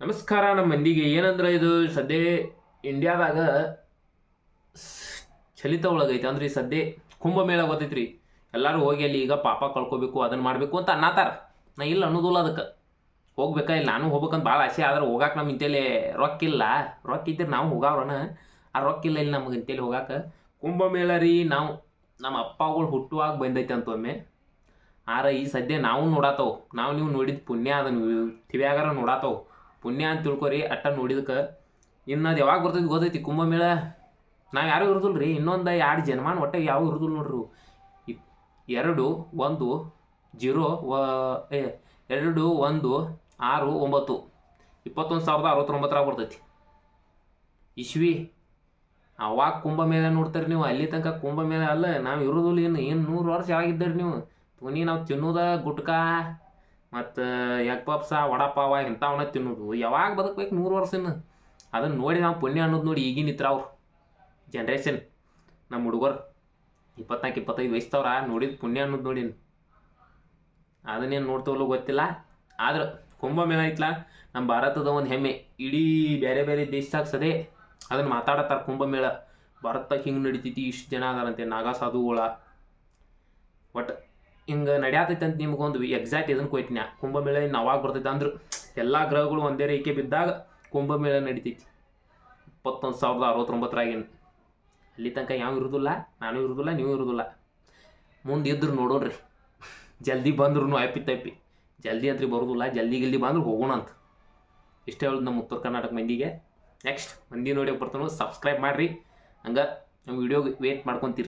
ನಮಸ್ಕಾರ ನಮ್ಮ ಮಂದಿಗೆ ಏನಂದ್ರೆ ಇದು ಸದ್ಯ ಇಂಡಿಯಾದಾಗ ಚಲಿತ ಒಳಗೈತೆ ಅಂದ್ರೆ ಈ ಸದ್ಯ ಕುಂಭಮೇಳ ಗೊತ್ತೈತ್ರಿ. ಎಲ್ಲರೂ ಹೋಗಿ ಅಲ್ಲಿ ಈಗ ಪಾಪ ಕಳ್ಕೊಬೇಕು ಅದನ್ನ ಮಾಡಬೇಕು ಅಂತ ಅನ್ನತಾರ. ನಾ ಇಲ್ಲ ಅನ್ನೋದಿಲ್ಲ, ಅದಕ್ಕೆ ಹೋಗ್ಬೇಕಾ ಇಲ್ಲ ನಾನು ಹೋಗ್ಬೇಕಂತ ಭಾಳ ಆಸೆ. ಆದ್ರೆ ಹೋಗಾಕ ನಮ್ಮ ಇಂತೇಲಿ ರೊಕ್ಕಿಲ್ಲ. ರೊಕ್ಕ ಇದ್ರೆ ನಾವು ಹೋಗಾವ್ರನ, ಆ ರೊಕ್ಕಿಲ್ಲ ಇಲ್ಲಿ ನಮಗೆ ಇಂತೇಲಿ ಹೋಗಾಕ. ಕುಂಭಮೇಳ ರೀ ನಾವು ನಮ್ಮ ಅಪ್ಪಗಳು ಹುಟ್ಟುವಾಗ ಬಂದೈತೆ ಅಂತ ಒಮ್ಮೆ. ಆರ ಈ ಸದ್ಯ ನಾವು ನೋಡಾತವು. ನೀವು ನೋಡಿದ ಪುಣ್ಯ ಅದನ್ನು ಟಿವ್ಯಾಗಾರ ನೋಡಾತವು. ಪುಣ್ಯ ಅಂತ ತಿಳ್ಕೊರಿ. ಅಟ್ಟ ನೋಡಿದಕ್ಕೆ ಇನ್ನು ಅದು ಯಾವಾಗ ಬರ್ತೈತಿ ಗೊತ್ತೈತಿ ಕುಂಭಮೇಳ. ನಾವು ಯಾರೂ ಇರೋದಿಲ್ಲ ರೀ. ಇನ್ನೊಂದು 2 ಜನ್ಮಾನ ಒಟ್ಟಾಗ ಯಾವ ಇರೋದಿಲ್ಲ ನೋಡ್ರಿ. 2 1 0 2 1 6 9 21,069 ಬರ್ತೈತಿ ಇಸ್ವಿ. ಅವಾಗ ಕುಂಭಮೇಳ ನೋಡ್ತಾರೆ ನೀವು. ಅಲ್ಲಿ ತನಕ ಕುಂಭಮೇಳ ಅಲ್ಲ ನಾವು ಇರೋದಿಲ್ಲ. ಏನು 100 ವರ್ಷ ಆಗಿದ್ದೀರಿ ನೀವು. ತುನಿ ನಾವು ತಿನ್ನೋದ ಗುಟ್ಕಾ ಮತ್ತು ಎಗ್ ಪಪ್ಸ ವಡಾಪಾವ ಇಂಥವನ್ನ ತಿನ್ನೋದು. ಯಾವಾಗ ಬದುಕಬೇಕು 100 ವರ್ಷ ಇನ್ನು. ಅದನ್ನು ನೋಡಿ ನಾವು ಪುಣ್ಯ ಅನ್ನೋದು ನೋಡಿ ಈಗಿನ ಇತ್ರ ಅವ್ರು ಜನ್ರೇಷನ್ ನಮ್ಮ ಹುಡುಗರು 24-25 ವಯಸ್ಸವ್ರ ನೋಡಿದ ಪುಣ್ಯ ಅನ್ನೋದು ನೋಡಿ. ಅದನ್ನೇನು ನೋಡ್ತವಲ್ಲೋ ಗೊತ್ತಿಲ್ಲ. ಆದ್ರೆ ಕುಂಭಮೇಳ ಐತ್ಲ ನಮ್ಮ ಭಾರತದ ಒಂದು ಹೆಮ್ಮೆ. ಇಡೀ ಬೇರೆ ಬೇರೆ ದೇಶದಾಗ ಸದೇ ಅದನ್ನು ಮಾತಾಡತ್ತಾರೆ. ಕುಂಭಮೇಳ ಭಾರತದಾಗ ಹಿಂಗೆ ನಡಿತೈತಿ, ಇಷ್ಟು ಜನ ಅದಾರಂತೆ ನಾಗಾ ಸಾಧುಗಳ. ಒಟ್ಟು ಹಿಂಗೆ ನಡ್ಯಾತೈತೆ ಅಂತ ನಿಮ್ಗೊಂದು ಎಕ್ಸಾಕ್ಟ್ ಇದನ್ನು ಕೊಯ್ತೀನಿ. ಕುಂಭಮೇಳ ಇನ್ನು ಅವಾಗ ಬರ್ತೈತೆ ಅಂದ್ರೆ ಎಲ್ಲ ಗ್ರಹಗಳು ಒಂದೇ ರೇಖೆ ಬಿದ್ದಾಗ ಕುಂಭಮೇಳ ನಡಿತೈತಿ 21,069 ಅಲ್ಲಿ ತನಕ ಯಾವ ಇರೋದಿಲ್ಲ, ನಾನು ಇರೋದಿಲ್ಲ, ನೀವು ಇರೋದಿಲ್ಲ. ಮುಂದೆ ಇದ್ರು ನೋಡೋಣ್ರಿ. ಜಲ್ದಿ ಬಂದ್ರು ತಪ್ಪಿ ಜಲ್ದಿ ಅಂತ್ರಿ ಬರೋದಿಲ್ಲ. ಜಲ್ದಿ ಬಂದ್ರೆ ಹೋಗೋಣ ಅಂತ ಇಷ್ಟೇ ಹೇಳೋದು ನಮ್ಮ ಉತ್ತರ ಕರ್ನಾಟಕ ಮಂದಿಗೆ. ನೆಕ್ಸ್ಟ್ ಮಂದಿ ನೋಡಿ ಬರ್ತಾನೋ ಸಬ್ಸ್ಕ್ರೈಬ್ ಮಾಡಿರಿ. ಹಂಗೆ ನಮ್ಮ ವಿಡಿಯೋಗೆ ವೇಟ್ ಮಾಡ್ಕೊತೀರಿ.